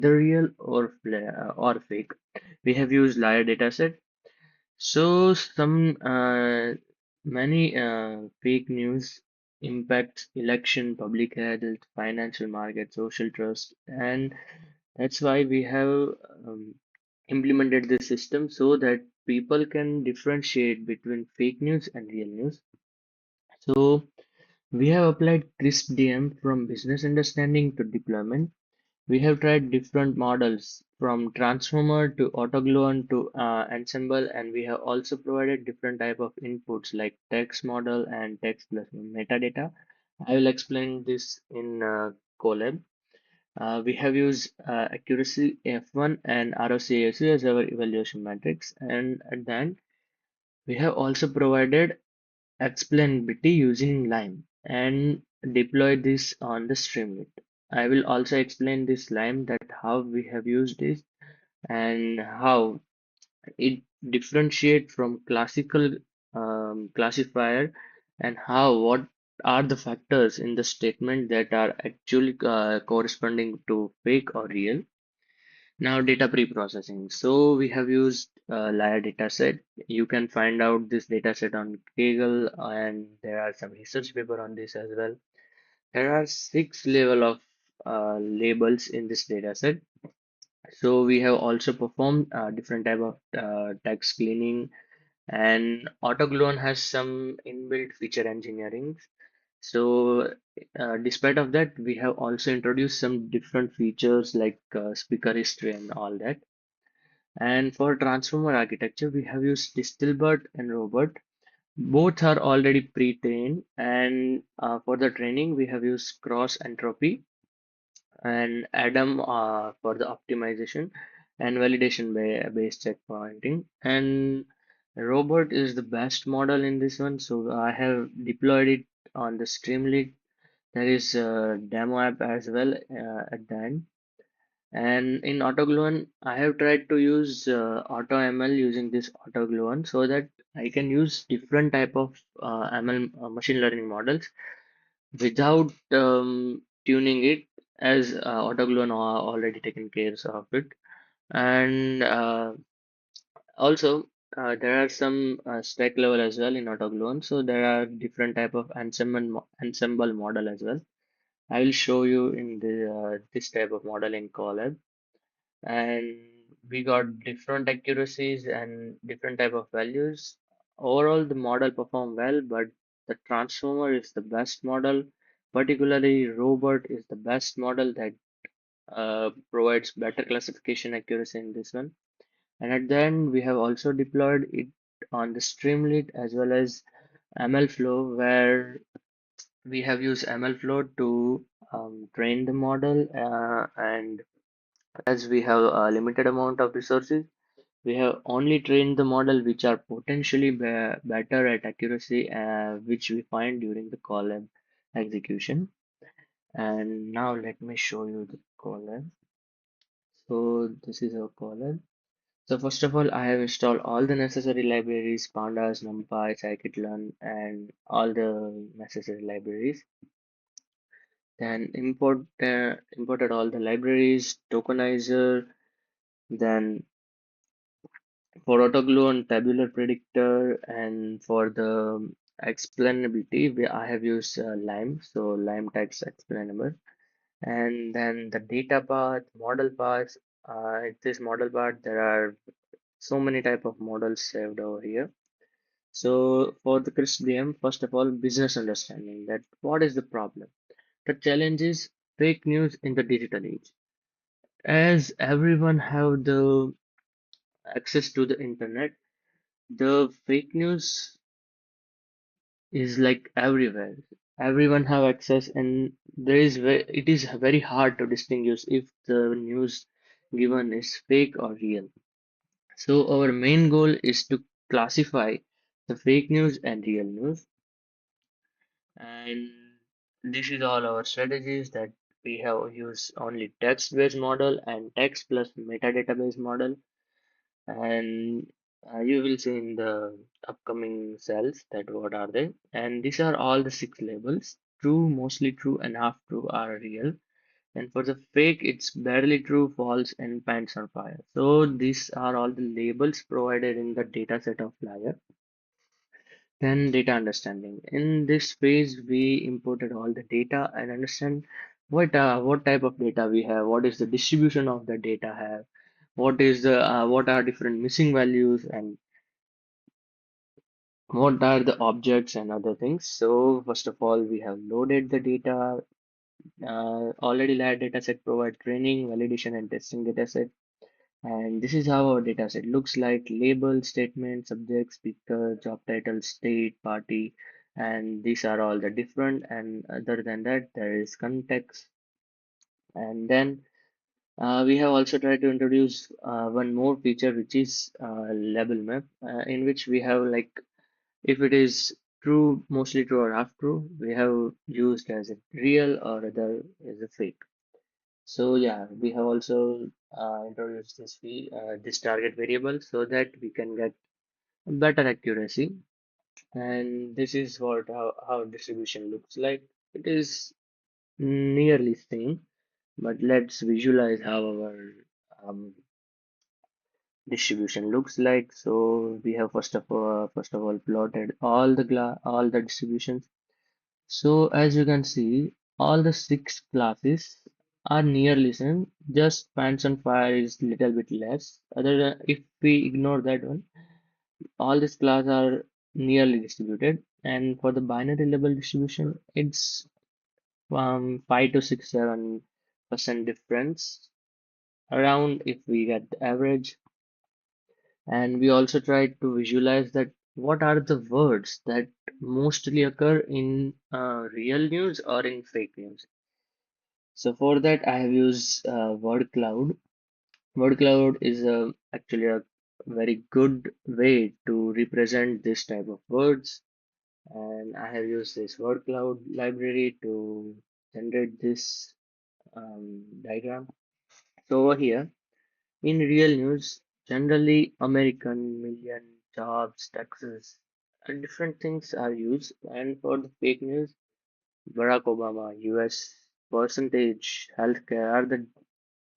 either real or fake. We have used liar dataset. So some many fake news impacts election, public health, financial market, social trust, and that's why we have um, implemented this system so that people can differentiate between fake news and real news. So we have applied CRISP DM from business understanding to deployment. We have tried different models from transformer to autogluon to ensemble, and we have also provided different type of inputs like text model and text plus metadata. I will explain this in Colab. We have used accuracy F1 and ROCAC as our evaluation metrics, and at the end, we have also provided explainability using Lime and deploy this on the Streamlit. I will also explain this Lime that how we have used this and how it differentiate from classical classifier and how what are the factors in the statement that are actually corresponding to fake or real. Now data pre-processing. So we have used liar dataset. You can find out this dataset on Kaggle, and there are some research paper on this as well. There are six level of labels in this dataset. So we have also performed different type of text cleaning, and AutoGluon has some inbuilt feature engineering. So despite of that, we have also introduced some different features like speaker history and all that. And for transformer architecture, we have used Distilbert and Robert. Both are already pre-trained, and for the training, we have used cross entropy and Adam for the optimization and validation based checkpointing. And Robert is the best model in this one, so I have deployed it on the Streamlit. There is a demo app as well at the end. And in AutoGluon, I have tried to use AutoML using this AutoGluon so that I can use different type of ML machine learning models without tuning it, as AutoGluon already taken care of it. And also there are some spec level as well in AutoGluon, so there are different type of ensemble model as well. I will show you in the this type of model in Colab, and we got different accuracies and different type of values. Overall, the model performed well, but the transformer is the best model. Particularly, Robot is the best model that provides better classification accuracy in this one. And at the end, we have also deployed it on the Streamlit as well as MLflow, where we have used MLflow to train the model, and as we have a limited amount of resources, we have only trained the model which are potentially better at accuracy, which we find during the column execution. And now let me show you the column. So this is our column. So first of all, I have installed all the necessary libraries, pandas, numpy, scikit-learn, and all the necessary libraries. Then imported all the libraries, tokenizer, then for autoglue and tabular predictor, and for the explainability, I have used Lime, so Lime text explainable. And then the data path, model paths. In this model path, there are so many type of models saved over here. So for the CRISP-DM, first of all, business understanding that what is the problem. The challenge is fake news in the digital age. As everyone have the access to the internet, the fake news is like everywhere. Everyone have access, and it is very hard to distinguish if the news given is fake or real. So our main goal is to classify the fake news and real news, and this is all our strategies that we have used only text-based model and text plus metadata based model, and you will see in the upcoming cells that what are they, and these are all the six labels: true, mostly true, and half true are real. And for the fake, it's barely true, false, and pants on fire. So these are all the labels provided in the data set of liar. Then data understanding. In this phase, we imported all the data and understand what type of data we have, what is the distribution of the data have, what are different missing values, and what are the objects and other things. So first of all, we have loaded the data. Already layered dataset provide training, validation, and testing dataset. And this is how our dataset looks like: label, statement, subject, speaker, job title, state, party, and these are all the different. And other than that, there is context. And then we have also tried to introduce one more feature, which is label map, in which we have like if it is true, mostly true or half true, we have used as a real or other as a fake. So yeah, we have also introduced this target variable so that we can get better accuracy. And this is how distribution looks like. It is nearly same, but let's visualize how our um, distribution looks like. So we have first of all plotted all the distributions. So as you can see, all the six classes are nearly same. Just pants on fire is little bit less. Other than if we ignore that one, all these classes are nearly distributed. And for the binary level distribution, it's 5 to 6, 7% difference around if we get the average. And we also tried to visualize that what are the words that mostly occur in real news or in fake news. So for that, I have used word cloud. Word cloud is actually a very good way to represent this type of words. And I have used this word cloud library to generate this diagram. So over here, in real news, generally American, million, jobs, taxes, and different things are used. And for the fake news, Barack Obama, US, percentage, healthcare are the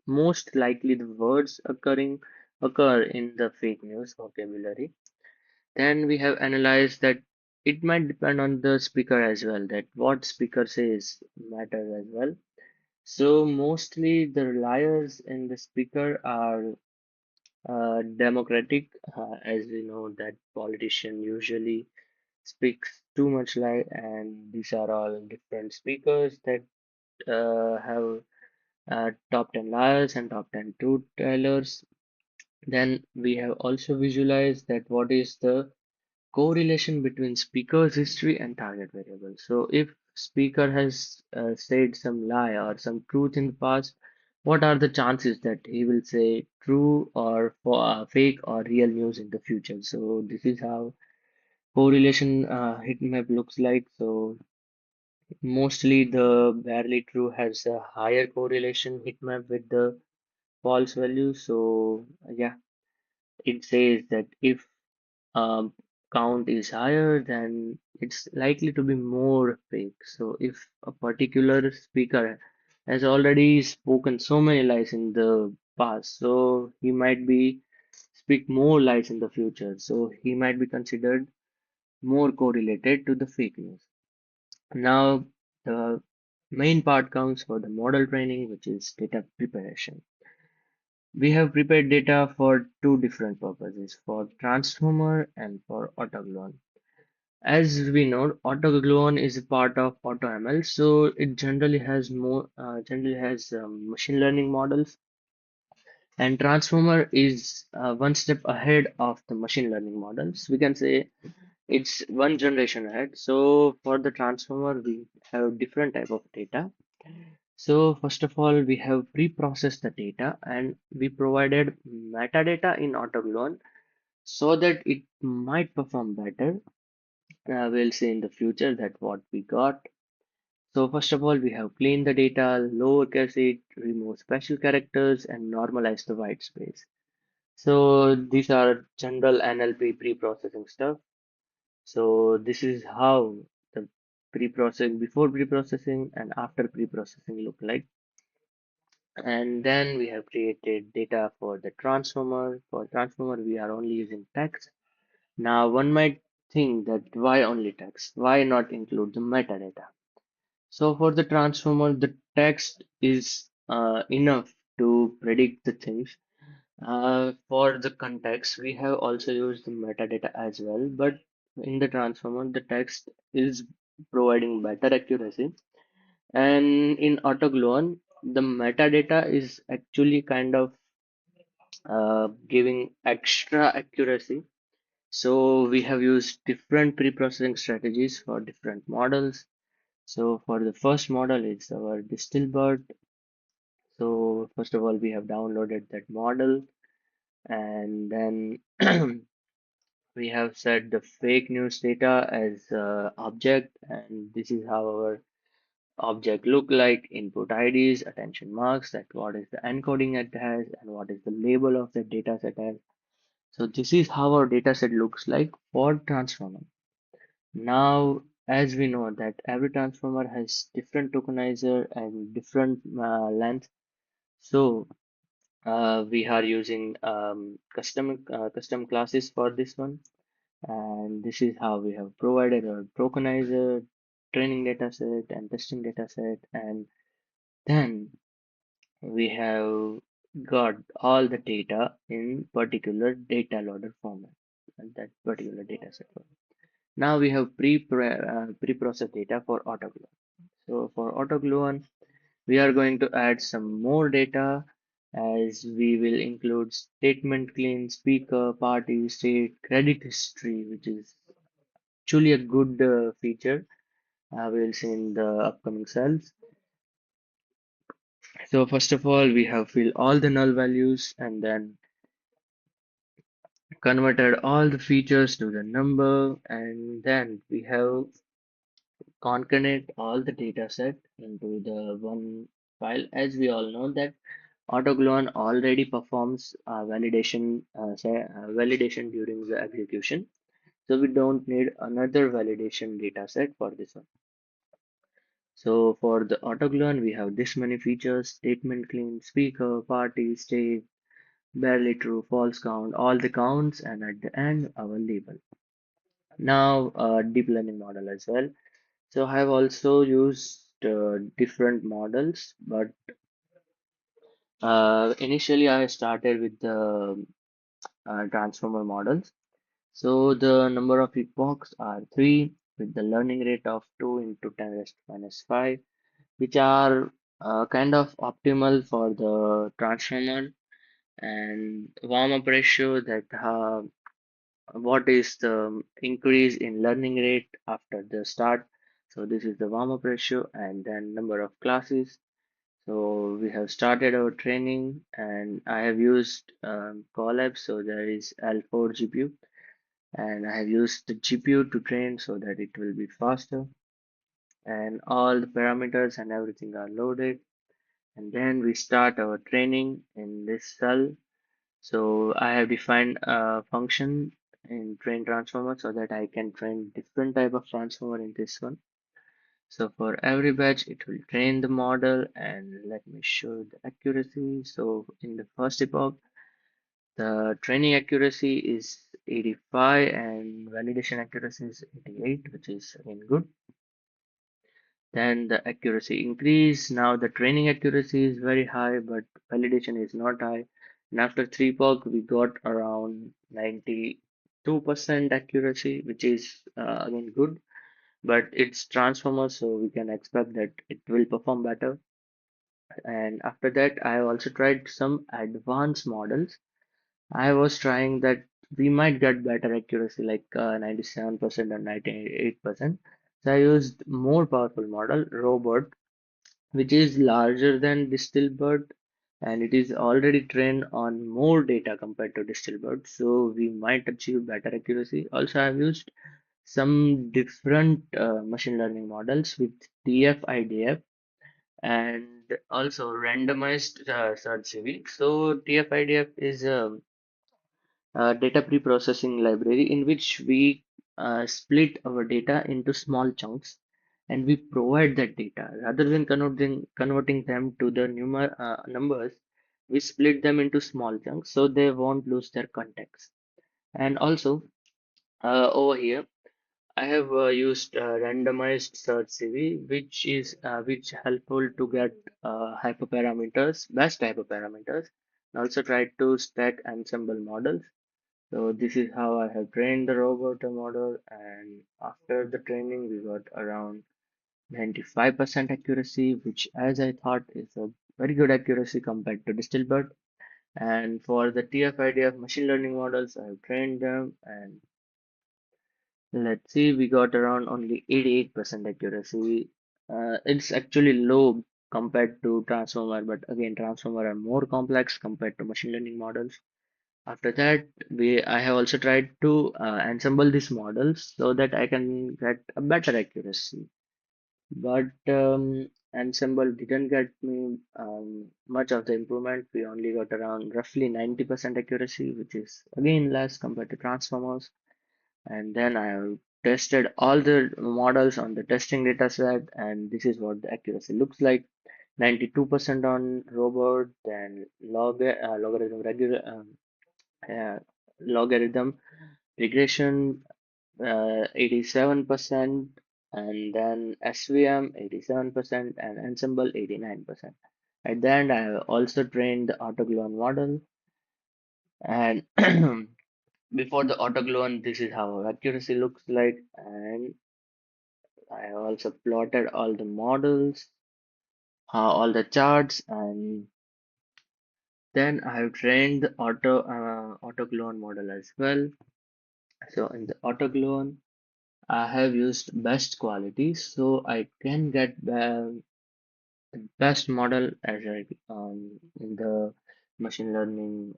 most likely the words occur in the fake news vocabulary. Then we have analyzed that it might depend on the speaker as well, that what speaker says matters as well. So mostly the liars in the speaker are democratic, as we know that politician usually speaks too much lie, and these are all different speakers that have top 10 liars and top 10 truth tellers. Then we have also visualized that what is the correlation between speaker's history and target variable. So if speaker has said some lie or some truth in the past, what are the chances that he will say true or fake or real news in the future? So this is how correlation heat map looks like. So mostly the barely true has a higher correlation heat map with the false value. So yeah, it says that if um, count is higher, then it's likely to be more fake. So if a particular speaker has already spoken so many lies in the past, so he might be speak more lies in the future. So he might be considered more correlated to the fake news. Now, the main part comes for the model training, which is data preparation. We have prepared data for two different purposes, for transformer and for autoglone. As we know, autoglone is a part of AutoML, so it generally has machine learning models, and transformer is one step ahead of the machine learning models. We can say it's one generation ahead. So for the transformer, we have different type of data. So first of all, we have pre-processed the data and we provided metadata in autoglone so that it might perform better. We'll see in the future that what we got. So first of all, we have cleaned the data, lowercase it, remove special characters, and normalize the white space. So these are general NLP pre-processing stuff. So this is how the pre-processing, before pre-processing and after pre-processing look like. And then we have created data for the transformer. For transformer, we are only using text. Now, one might think that why only text? Why not include the metadata? So for the transformer, the text is enough to predict the things. For the context, we have also used the metadata as well, but in the transformer, the text is providing better accuracy. And in AutoGluon, the metadata is actually kind of giving extra accuracy. So we have used different pre-processing strategies for different models. So for the first model, it's our DistillBERT. So first of all, we have downloaded that model, and then we have set the fake news data as object, and this is how our object look like: input IDs, attention marks, that what is the encoding it has, and what is the label of the data set has. So this is how our data set looks like for transformer. Now, as we know that every transformer has different tokenizer and different length, so we are using custom classes for this one, and this is how we have provided our tokenizer, training data set, and testing data set, and then we have got all the data in particular data loader format, and that particular data set. Now we have pre-processed data for AutoGluon. So for AutoGluon, we are going to add some more data, as we will include statement clean, speaker, party, state, credit history, which is actually a good feature. We will see in the upcoming cells. So first of all, we have filled all the null values and then converted all the features to the number, and then we have concatenate all the data set into the one file. As we all know that AutoGluon already performs validation during the execution, so we don't need another validation data set for this one. So for the AutoGluon, we have this many features: statement clean, speaker, party, state, barely true, false count, all the counts, and at the end our label. Now deep learning model as well. So I have also used different models, but initially I started with the transformer models. So the number of epochs are 3 with the learning rate of 2 into 10 raised to minus 5, which are kind of optimal for the transformer. And warm-up ratio, that what is the increase in learning rate after the start. So this is the warm-up ratio, and then number of classes. So we have started our training, and I have used Colab, so there is L4 GPU, and I have used the GPU to train so that it will be faster, and all the parameters and everything are loaded, and then we start our training in this cell. So I have defined a function in train transformer so that I can train different type of transformer in this one. So for every batch, it will train the model, and let me show the accuracy. So in the first epoch, the training accuracy is 85 and validation accuracy is 88, which is again good. Then the accuracy increase. Now the training accuracy is very high, but validation is not high. And after 3 epoch, we got around 92% accuracy, which is again good. But it's transformer, so we can expect that it will perform better. And after that, I have also tried some advanced models. I was trying that we might get better accuracy, like 97% or 98%. So I used more powerful model, Robot, which is larger than DistillBERT, and it is already trained on more data compared to DistillBERT. So we might achieve better accuracy. Also, I've used some different machine learning models with TF-IDF and also randomized search CV. So TF-IDF is a data pre-processing library in which we split our data into small chunks, and we provide that data rather than converting them to the numbers. We split them into small chunks so they won't lose their context. And also over here I have used randomized search CV, which helpful to get hyperparameters, best hyperparameters, and also try to stack ensemble models. So this is how I have trained the robot model, and after the training, we got around 95% accuracy, which, as I thought, is a very good accuracy compared to DistilBert. And for the TF-IDF machine learning models, I have trained them, and let's see, we got around only 88% accuracy. It's actually low compared to transformer, but again, transformer are more complex compared to machine learning models. After that, I have also tried to ensemble these models so that I can get a better accuracy. But ensemble didn't get me much of the improvement. We only got around roughly 90% accuracy, which is again less compared to transformers. And then I have tested all the models on the testing data set, and this is what the accuracy looks like. 92% on robot, then logarithm regular uh, logarithm regression 87%, and then SVM 87%, and ensemble 89%. At the end, I have also trained the autoglone model, and before the autoglone, this is how accuracy looks like, and I have also plotted all the models, all the charts, and then I have trained the autoclone model as well. So in the autoclone, I have used best quality, so I can get the best model as in the machine learning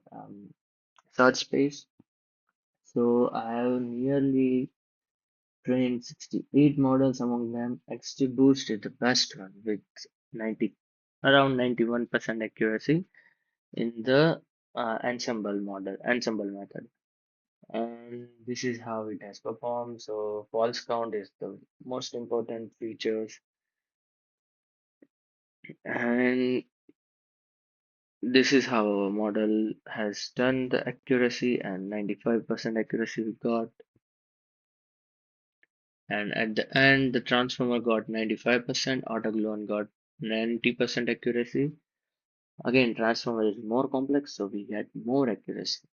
search space. So I have nearly trained 68 models. Among them, XGBoost is the best one with 90 around 91% accuracy in the ensemble method. And this is how it has performed. So false count is the most important features, and this is how our model has done the accuracy, and 95% accuracy we got. And at the end, the transformer got 95%, autoglone got 90% accuracy. Again, transformer is more complex, so we get more accuracy.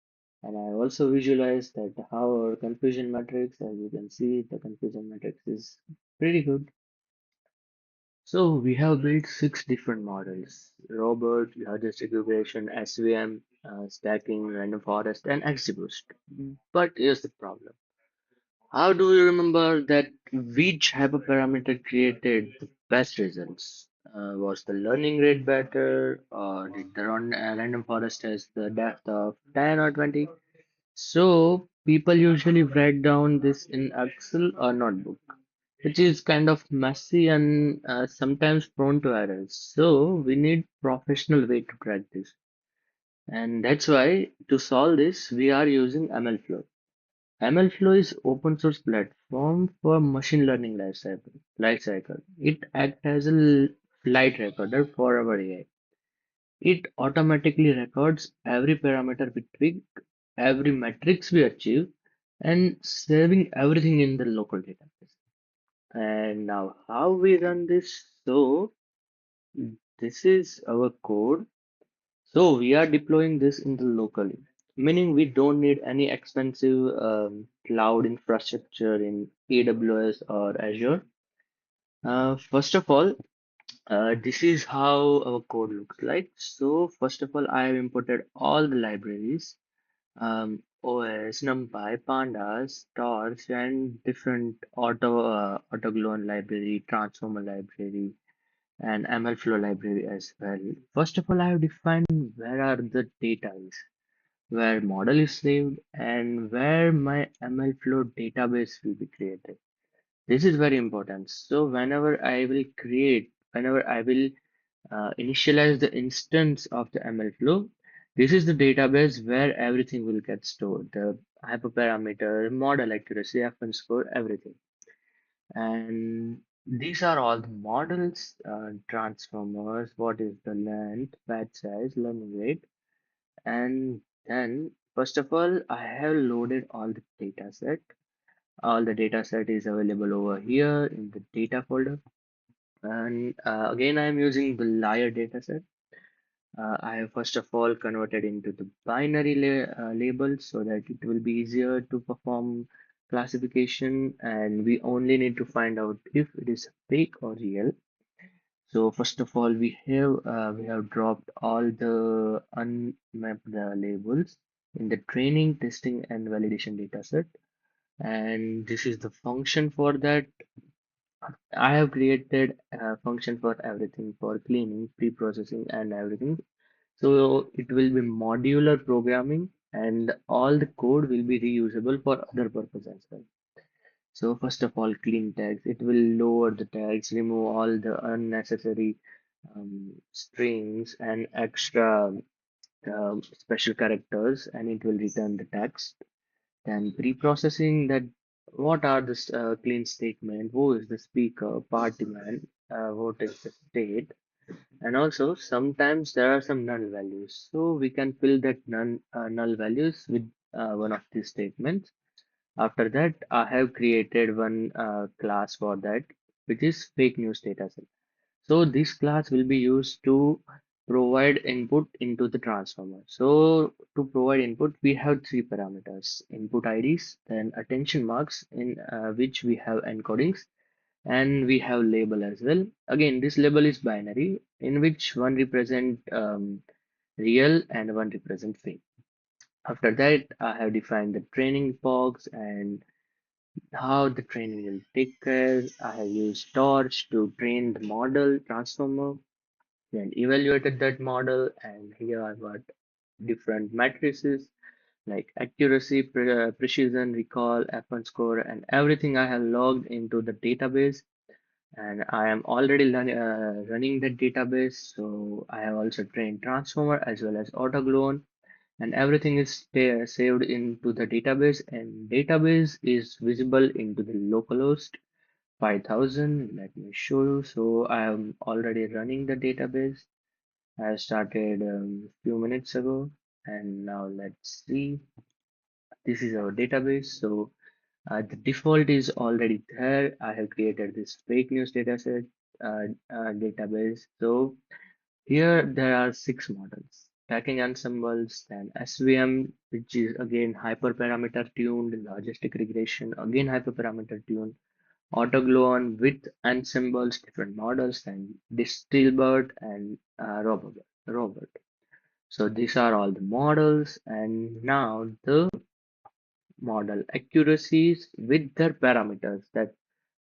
And I also visualized that how our confusion matrix, as you can see, the confusion matrix is pretty good. So we have built six different models: Robert, logistic regression, SVM, stacking, random forest, and XGBoost. But here's the problem. How do we remember that which hyperparameter created the best results? Was the learning rate better, or did the random forest has the depth of 10 or 20? So people usually write down this in Excel or notebook, which is kind of messy and sometimes prone to errors. So we need professional way to track this. And that's why to solve this, we are using MLflow. MLflow is open source platform for machine learning life cycle. It acts as a flight recorder for our AI. It automatically records every parameter we tweak, every metrics we achieve, and saving everything in the local database. And now how we run this? So this is our code. So we are deploying this in the locally, meaning we don't need any expensive cloud infrastructure in AWS or Azure. First of all, this is how our code looks like. So first of all, I have imported all the libraries, OS, NumPy, Pandas, Torch, and different autoglone library, transformer library, and MLflow library as well. First of all, I have defined where are the data is, where model is saved, and where my MLflow database will be created. This is very important. So whenever I will initialize the instance of the MLflow, this is the database where everything will get stored. The hyperparameter, model accuracy, FN score, everything. And These are all the models, transformers, what is the length, batch size, learning rate, and then first of all, I have loaded all the data set. All the data set is available over here in the data folder. And again, I am using the layer dataset. I have first of all converted into the binary labels so that it will be easier to perform classification, and we only need to find out if it is fake or real. So first of all, we have dropped all the unmapped labels in the training, testing, and validation dataset, and this is the function for that. I have created a function for everything, for cleaning, pre-processing, and everything. So it will be modular programming, and all the code will be reusable for other purposes as well. So first of all, clean tags. It will lower the tags, remove all the unnecessary strings and extra special characters, and it will return the text. Then pre-processing, that what are the clean statement, who is the speaker, party man, what is the state, and also sometimes there are some null values. So we can fill that null values with one of these statements. After that, I have created one class for that, which is fake news dataset. So this class will be used to provide input into the transformer. So to provide input, we have three parameters: input IDs, then attention marks in which we have encodings, and we have label as well. Again, this label is binary in which one represent real and one represent fake. After that, I have defined the training box and how the training will take care. I have used torch to train the model transformer, then evaluated that model, and here I've got different matrices like accuracy, precision, recall, F1 score, and everything I have logged into the database. And I am already running the database, so I have also trained transformer as well as autogluon, and everything is saved into the database, and database is visible into the localhost 5000. Let me show you. So I am already running the database. I started few minutes ago, and now let's see. This is our database. So the default is already there. I have created this fake news dataset database. So here there are six models: tracking ensembles, then SVM, which is again hyperparameter tuned, logistic regression, again hyperparameter tuned, autogluon with ensembles, different models, and Distilbert and Robert. So these are all the models, and now the model accuracies with their parameters. That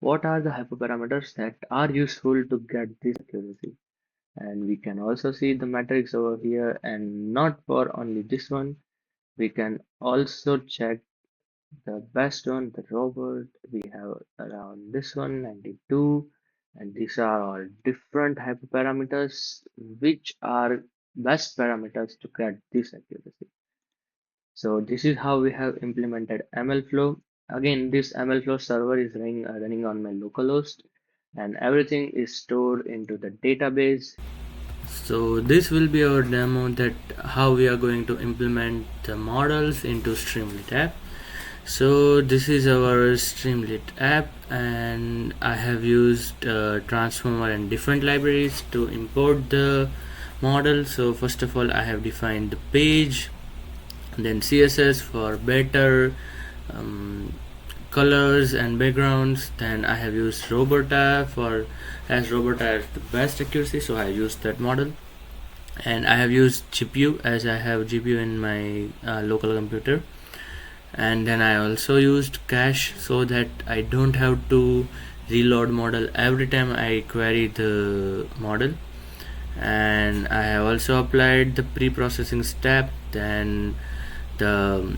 what are the hyperparameters that are useful to get this accuracy? And we can also see the metrics over here, and not for only this one. We can also check the best one, the Robert. We have around this one, 92, and these are all different hyperparameters, which are best parameters to get this accuracy. So this is how we have implemented MLflow. Again, this MLflow server is running on my localhost, and everything is stored into the database. So this will be our demo that how we are going to implement the models into Streamlit app. So this is our Streamlit app, and I have used transformer and different libraries to import the model. So first of all, I have defined the page, then CSS for better um, colors and backgrounds. Then I have used Roberta for, as Roberta has the best accuracy, so I used that model. And I have used GPU as I have GPU in my local computer. And then I also used cache so that I don't have to reload model every time I query the model. And I have also applied the pre-processing step, then the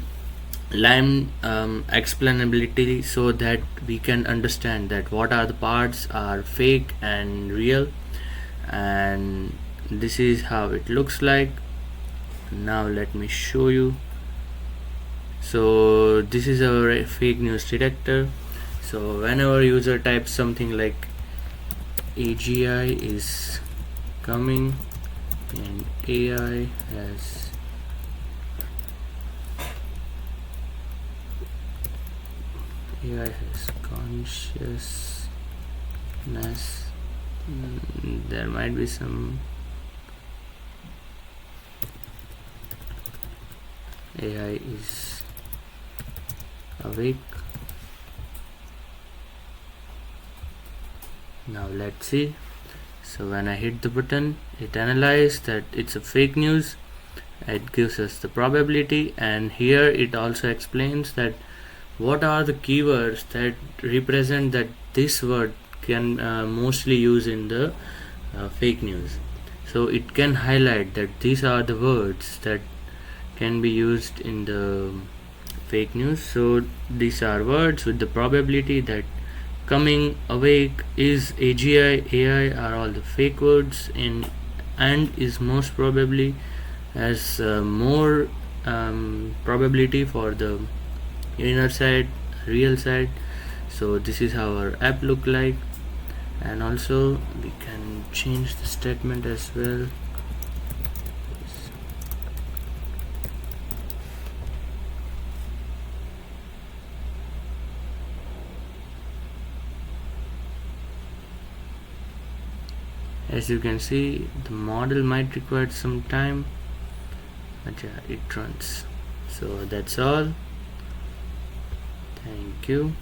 Lime explainability, so that we can understand that what are the parts are fake and real. And this is how it looks like. Now let me show you. So this is our fake news detector. So whenever user types something like AGI is coming and has AI has consciousness. There might be some AI is awake. Now let's see. So when I hit the button, it analyzes that it's a fake news. It gives us the probability, and here it also explains that what are the keywords that represent that this word can mostly use in the fake news. So it can highlight that these are the words that can be used in the fake news. So these are words with the probability that coming, awake, is, AGI, AI are all the fake words, and is most probably has more probability for the inner side, real side. So this is how our app look like, and also we can change the statement as well. As you can see, the model might require some time, but yeah, it runs. So that's all. Thank you.